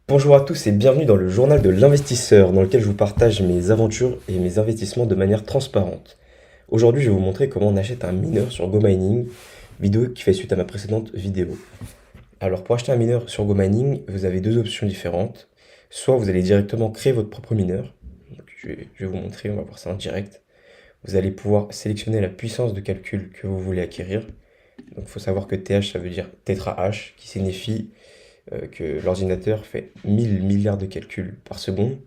Bonjour à tous et bienvenue dans le journal de l'investisseur dans lequel je vous partage mes aventures et mes investissements de manière transparente. Aujourd'hui, je vais vous montrer comment on achète un mineur sur GoMining, vidéo qui fait suite à ma précédente vidéo. Alors pour acheter un mineur sur GoMining, vous avez deux options différentes. Soit vous allez directement créer votre propre mineur. Donc, je vais vous montrer, on va voir ça en direct. Vous allez pouvoir sélectionner la puissance de calcul que vous voulez acquérir. Donc il faut savoir que TH ça veut dire Tetra H qui signifie que l'ordinateur fait 1000 milliards de calculs par seconde.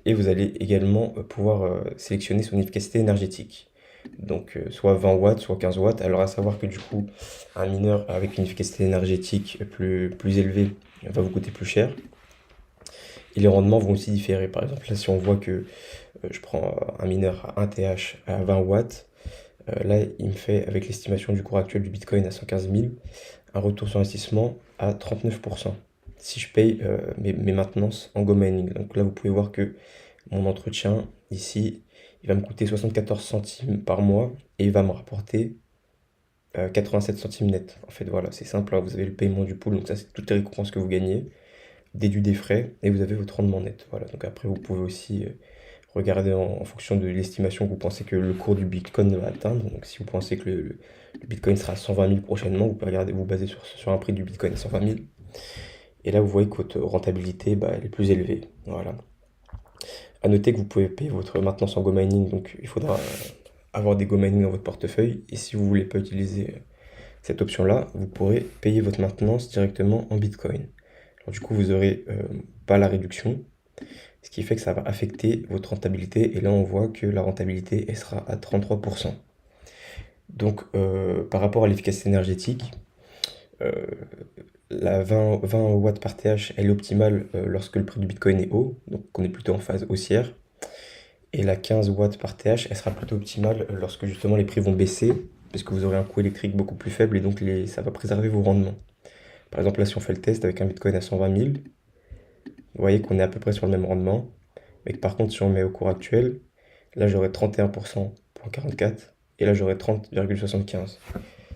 Et vous allez également pouvoir sélectionner son efficacité énergétique. Donc soit 20 watts, soit 15 watts. Alors à savoir que du coup, un mineur avec une efficacité énergétique plus élevée va vous coûter plus cher. Et les rendements vont aussi différer. Par exemple, là si on voit que je prends un mineur à 1 TH à 20 watts, là il me fait, avec l'estimation du cours actuel du Bitcoin à 115 000, un retour sur investissement à 39%. Si je paye mes maintenances en GoMining. Donc là, vous pouvez voir que mon entretien, ici, il va me coûter 74 centimes par mois et il va me rapporter 87 centimes net. En fait, voilà, c'est simple, là, vous avez le paiement du pool, donc ça, c'est toutes les récompenses que vous gagnez, déduit des frais, et vous avez votre rendement net. Voilà, donc après, vous pouvez aussi regarder en fonction de l'estimation que vous pensez que le cours du Bitcoin va atteindre. Donc si vous pensez que le Bitcoin sera à 120 000 prochainement, vous pouvez regarder, vous baser sur un prix du Bitcoin à 120 000. Et là, vous voyez que votre rentabilité, elle est plus élevée. Voilà. À noter que vous pouvez payer votre maintenance en GoMining, donc il faudra avoir des GoMining dans votre portefeuille. Et si vous voulez pas utiliser cette option-là, vous pourrez payer votre maintenance directement en Bitcoin. Alors, du coup, vous n'aurez pas la réduction, ce qui fait que ça va affecter votre rentabilité. Et là, on voit que la rentabilité, elle sera à 33%. Donc, par rapport à l'efficacité énergétique, euh, la 20 watts par TH, elle est optimale lorsque le prix du Bitcoin est haut, donc on est plutôt en phase haussière. Et la 15 watts par TH, elle sera plutôt optimale lorsque justement les prix vont baisser, parce que vous aurez un coût électrique beaucoup plus faible et donc ça va préserver vos rendements. Par exemple, là, si on fait le test avec un Bitcoin à 120 000, vous voyez qu'on est à peu près sur le même rendement, mais que par contre, si on met au cours actuel, là, j'aurai 31% pour 44, et là, j'aurai 30,75.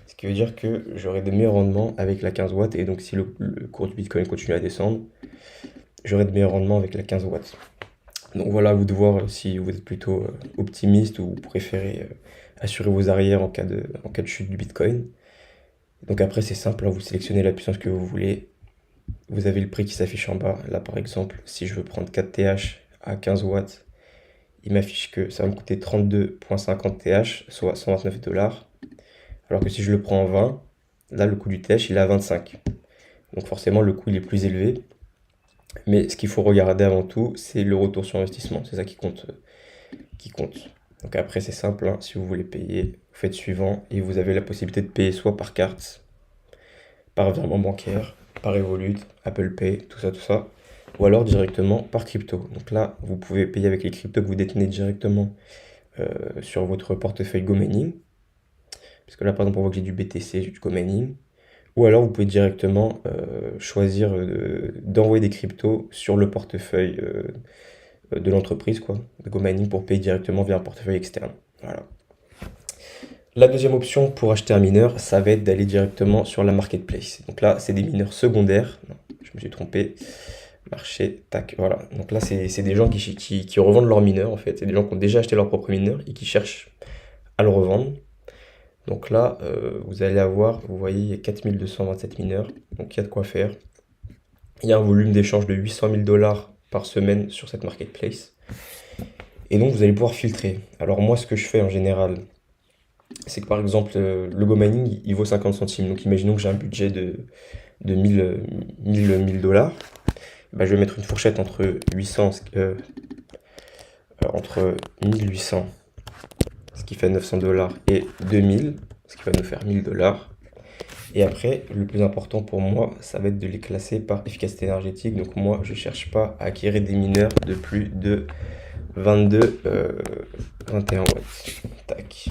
Ce qui veut dire que j'aurai de meilleurs rendements avec la 15 watts, et donc si le cours du Bitcoin continue à descendre, j'aurai de meilleurs rendements avec la 15 watts. Donc voilà, à vous de voir si vous êtes plutôt optimiste ou vous préférez assurer vos arrières en cas de chute du Bitcoin. Donc après, c'est simple, hein, vous sélectionnez la puissance que vous voulez. Vous avez le prix qui s'affiche en bas. Là, par exemple, si je veux prendre 4 TH à 15 watts, il m'affiche que ça va me coûter 32,50 TH, soit 129 dollars. Alors que si je le prends en 20, là, le coût du TH, il est à 25. Donc forcément, le coût, il est plus élevé. Mais ce qu'il faut regarder avant tout, c'est le retour sur investissement. C'est ça qui compte. Qui compte. Donc après, c'est simple, hein, si vous voulez payer, vous faites suivant et vous avez la possibilité de payer soit par carte, par virement bancaire, par Revolut, Apple Pay, tout ça, ou alors directement par crypto. Donc là, vous pouvez payer avec les cryptos que vous détenez directement sur votre portefeuille GoMining, parce que là, par exemple, on voit que j'ai du BTC, j'ai du GoMining, ou alors vous pouvez directement choisir d'envoyer des cryptos sur le portefeuille de l'entreprise, quoi, de GoMining, pour payer directement via un portefeuille externe. Voilà. La deuxième option pour acheter un mineur, ça va être d'aller directement sur la marketplace. Donc là, c'est des mineurs secondaires. Non, je me suis trompé. Marché, tac, voilà. Donc là, c'est des gens qui revendent leurs mineurs, en fait. C'est des gens qui ont déjà acheté leur propre mineur et qui cherchent à le revendre. Donc là, vous allez avoir, vous voyez, il y a 4227 mineurs. Donc il y a de quoi faire. Il y a un volume d'échange de 800 000 dollars par semaine sur cette marketplace. Et donc, vous allez pouvoir filtrer. Alors moi, ce que je fais en général, c'est que par exemple, le Go Mining, il vaut 50 centimes. Donc imaginons que j'ai un budget de 1000 dollars. Bah, je vais mettre une fourchette entre 800, entre 1800, ce qui fait 900 dollars, et 2000, ce qui va nous faire 1000 dollars. Et après, le plus important pour moi, ça va être de les classer par efficacité énergétique. Donc moi, je cherche pas à acquérir des mineurs de plus de 22, 21 watts. Tac.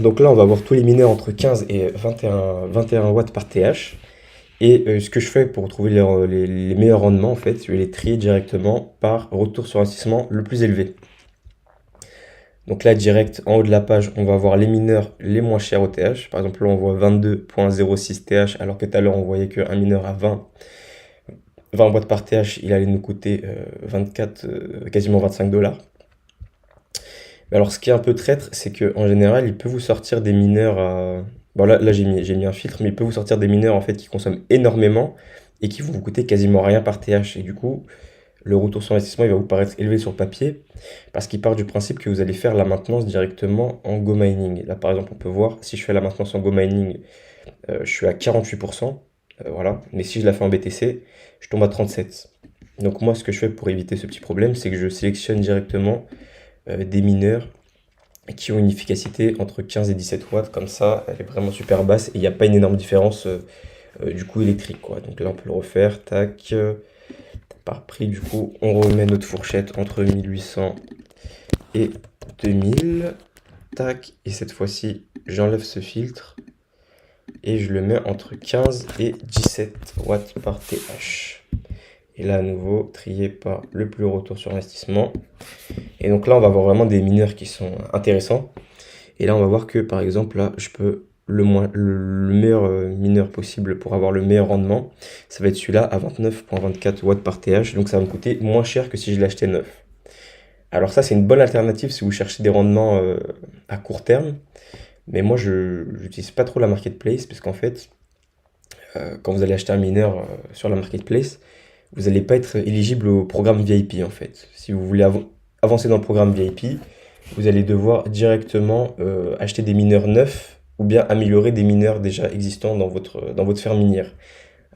Donc là, on va voir tous les mineurs entre 15 et 21 watts par TH. Et ce que je fais pour trouver les meilleurs rendements, en fait, je vais les trier directement par retour sur investissement le plus élevé. Donc là, direct, en haut de la page, on va voir les mineurs les moins chers au TH. Par exemple, là, on voit 22,06 TH, alors que tout à l'heure, on voyait qu'un mineur à 20 20 watts par TH, il allait nous coûter 24, quasiment 25 $. Mais alors, ce qui est un peu traître, c'est qu'en général, il peut vous sortir des mineurs à... Bon, là j'ai mis un filtre, mais il peut vous sortir des mineurs en fait qui consomment énormément et qui vont vous coûter quasiment rien par TH. Et du coup, le retour sur investissement, il va vous paraître élevé sur le papier parce qu'il part du principe que vous allez faire la maintenance directement en Go Mining. Là, par exemple, on peut voir, si je fais la maintenance en Go Mining, je suis à 48%, voilà. Mais si je la fais en BTC, je tombe à 37%. Donc moi, ce que je fais pour éviter ce petit problème, c'est que je sélectionne directement des mineurs qui ont une efficacité entre 15 et 17 watts. Comme ça, elle est vraiment super basse et il n'y a pas une énorme différence du coup électrique, quoi. Donc là, on peut le refaire, tac, par prix, du coup, on remet notre fourchette entre 1800 et 2000, tac, et cette fois-ci, j'enlève ce filtre et je le mets entre 15 et 17 watts par TH. Et là, à nouveau, trié par le plus haut retour sur investissement. Et donc là, on va avoir vraiment des mineurs qui sont intéressants. Et là, on va voir que, par exemple, là, je peux le meilleur mineur possible pour avoir le meilleur rendement. Ça va être celui-là à 29,24 watts par TH. Donc ça va me coûter moins cher que si je l'achetais neuf. Alors ça, c'est une bonne alternative si vous cherchez des rendements à court terme. Mais moi, je n'utilise pas trop la marketplace parce qu'en fait, quand vous allez acheter un mineur sur la marketplace, vous n'allez pas être éligible au programme VIP en fait. Si vous voulez avancer dans le programme VIP, vous allez devoir directement acheter des mineurs neufs ou bien améliorer des mineurs déjà existants dans votre ferme minière.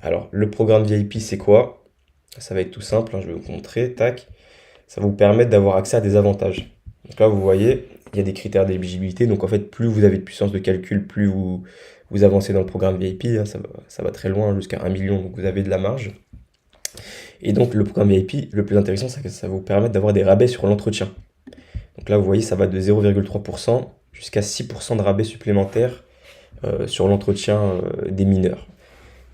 Alors, le programme VIP, c'est quoi? Ça va être tout simple, hein, je vais vous montrer, tac. Ça va vous permettre d'avoir accès à des avantages. Donc là, vous voyez, il y a des critères d'éligibilité. Donc en fait, plus vous avez de puissance de calcul, plus vous avancez dans le programme VIP, hein, ça va très loin, jusqu'à 1 million, donc vous avez de la marge. Et donc le programme VIP, le plus intéressant, c'est que ça va vous permettre d'avoir des rabais sur l'entretien. Donc là, vous voyez, ça va de 0,3% jusqu'à 6% de rabais supplémentaires sur l'entretien des mineurs.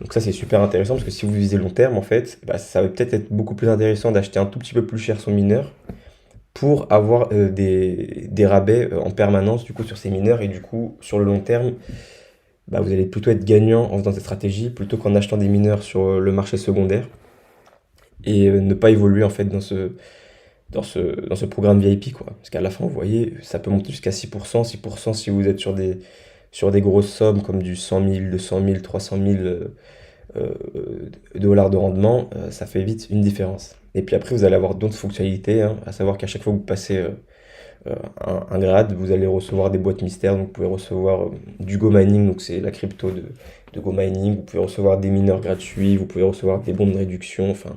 Donc ça, c'est super intéressant parce que si vous visez long terme, en fait, bah, ça va peut-être être beaucoup plus intéressant d'acheter un tout petit peu plus cher son mineur pour avoir des rabais en permanence du coup sur ces mineurs et du coup sur le long terme bah, vous allez plutôt être gagnant en faisant cette stratégie plutôt qu'en achetant des mineurs sur le marché secondaire et ne pas évoluer en fait dans ce programme VIP quoi. Parce qu'à la fin vous voyez ça peut monter jusqu'à 6%, 6% si vous êtes sur des grosses sommes comme du 100 000, 200 000, 300 000 dollars de rendement, ça fait vite une différence. Et puis après vous allez avoir d'autres fonctionnalités, hein, à savoir qu'à chaque fois que vous passez un grade, vous allez recevoir des boîtes mystères, donc vous pouvez recevoir du Go Mining, donc c'est la crypto de Go Mining, vous pouvez recevoir des mineurs gratuits, vous pouvez recevoir des bons de réduction, enfin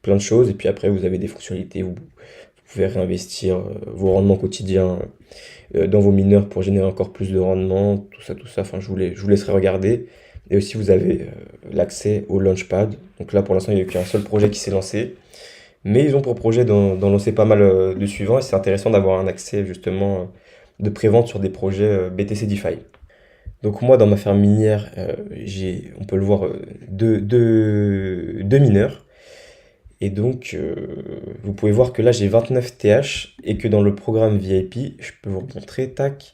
plein de choses, et puis après vous avez des fonctionnalités où vous pouvez réinvestir vos rendements quotidiens dans vos mineurs pour générer encore plus de rendement, tout ça, enfin je vous laisserai regarder. Et aussi vous avez l'accès au Launchpad, donc là pour l'instant il n'y a qu'un seul projet qui s'est lancé, mais ils ont pour projet d'en lancer pas mal de suivants et c'est intéressant d'avoir un accès justement de prévente sur des projets BTC DeFi. Donc moi dans ma ferme minière, on peut le voir, deux mineurs. Et donc vous pouvez voir que là j'ai 29 TH et que dans le programme VIP, je peux vous montrer, tac,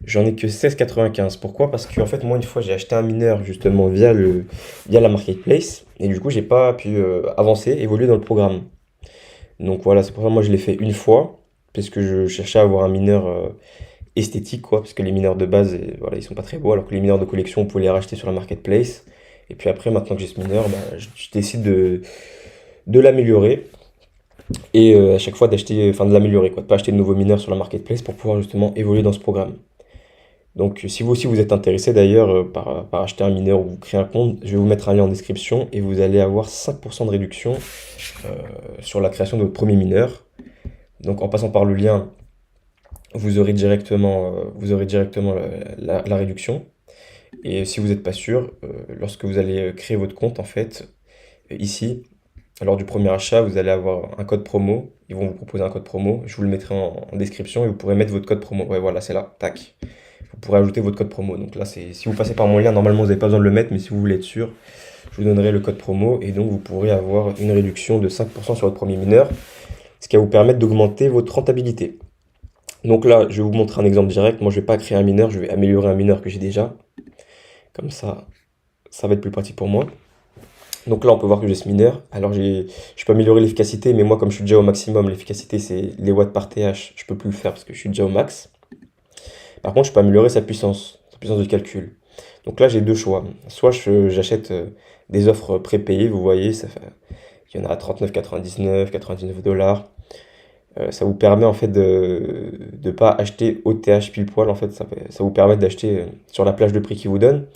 j'en ai que 16,95. Pourquoi? Parce que en fait moi une fois j'ai acheté un mineur justement via la marketplace et du coup j'ai pas pu avancer, évoluer dans le programme. Donc voilà, c'est pour ça que moi je l'ai fait une fois, parce que je cherchais à avoir un mineur esthétique, quoi, parce que les mineurs de base, voilà, ils sont pas très beaux, alors que les mineurs de collection, on pouvait les racheter sur la marketplace. Et puis après, maintenant que j'ai ce mineur, bah, je décide de l'améliorer, et à chaque fois d'acheter, enfin de l'améliorer, quoi, de pas acheter de nouveaux mineurs sur la marketplace pour pouvoir justement évoluer dans ce programme. Donc si vous aussi vous êtes intéressé d'ailleurs par acheter un mineur ou vous créer un compte, je vais vous mettre un lien en description et vous allez avoir 5% de réduction euh, sur la création de votre premier mineur. Donc en passant par le lien, vous aurez directement la réduction. Et si vous n'êtes pas sûr, lorsque vous allez créer votre compte, en fait, ici, lors du premier achat, vous allez avoir un code promo. Ils vont vous proposer un code promo. Je vous le mettrai en description et vous pourrez mettre votre code promo. Ouais, voilà, c'est là. Tac. Vous pourrez ajouter votre code promo. Donc là, si vous passez par mon lien, normalement, vous n'avez pas besoin de le mettre, mais si vous voulez être sûr, je vous donnerai le code promo et donc vous pourrez avoir une réduction de 5% sur votre premier mineur, ce qui va vous permettre d'augmenter votre rentabilité. Donc là, je vais vous montrer un exemple direct. Moi, je ne vais pas créer un mineur, je vais améliorer un mineur que j'ai déjà. Comme ça va être plus pratique pour moi. Donc là, on peut voir que j'ai ce mineur. Alors, je peux améliorer l'efficacité, mais moi, comme je suis déjà au maximum, l'efficacité, c'est les watts par TH. Je peux plus le faire parce que je suis déjà au max. Par contre, je peux améliorer sa puissance de calcul. Donc là, j'ai deux choix. Soit j'achète des offres prépayées, vous voyez, il y en a à 39,99, 99 $. Ça vous permet en fait de ne pas acheter au TH pile poil. En fait, ça vous permet d'acheter sur la plage de prix qu'ils vous donnent.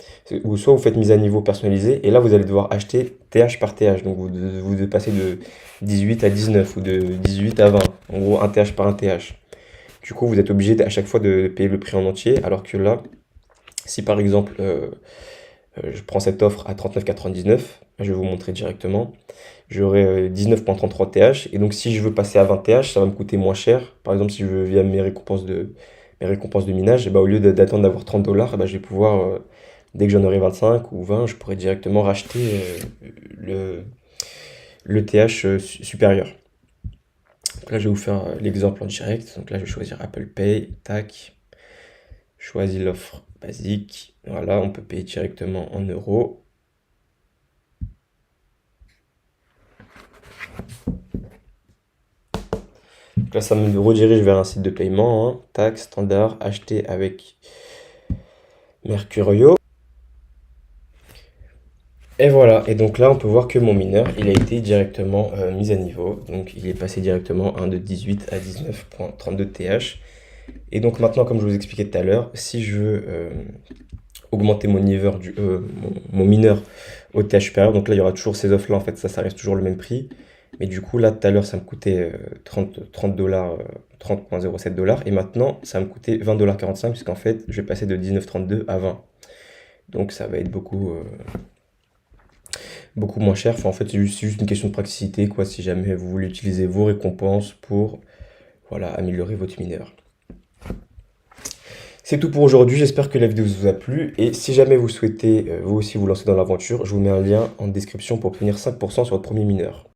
Ou soit vous faites mise à niveau personnalisée et là vous allez devoir acheter TH par TH. Donc vous devez passer de 18 à 19 ou de 18 à 20. En gros, un TH par un TH. Du coup, vous êtes obligé à chaque fois de payer le prix en entier. Alors que là, si par exemple je prends cette offre à 39,99, je vais vous montrer directement. J'aurai 19,33 TH. Et donc, si je veux passer à 20 TH, ça va me coûter moins cher. Par exemple, si je veux via mes récompenses de minage, et bah, au lieu d'attendre d'avoir 30 $, bah, je vais pouvoir, dès que j'en aurai 25 ou 20, je pourrai directement racheter le, le TH supérieur. Donc là, je vais vous faire l'exemple en direct. Donc là, je vais choisir Apple Pay. Tac. Je choisis l'offre basique. Voilà, on peut payer directement en euros. Donc là, ça me redirige vers un site de paiement, hein. Tac, standard, acheter avec Mercurio. Et voilà, et donc là on peut voir que mon mineur il a été directement mis à niveau, donc il est passé directement de 18 à 19,32 TH. Et donc maintenant, comme je vous expliquais tout à l'heure, si je veux augmenter mon mineur au TH supérieur, donc là il y aura toujours ces offres là, en fait ça reste toujours le même prix. Mais du coup là tout à l'heure ça me coûtait 30 $, 30,07 $, et maintenant ça va me coûter 20,45 $, puisqu'en fait je vais passer de 19,32 à 20. Donc ça va être beaucoup moins cher. Enfin, en fait, c'est juste une question de praticité, quoi, si jamais vous voulez utiliser vos récompenses pour, voilà, améliorer votre mineur. C'est tout pour aujourd'hui, j'espère que la vidéo vous a plu, et si jamais vous souhaitez vous aussi vous lancer dans l'aventure, je vous mets un lien en description pour obtenir 5% sur votre premier mineur.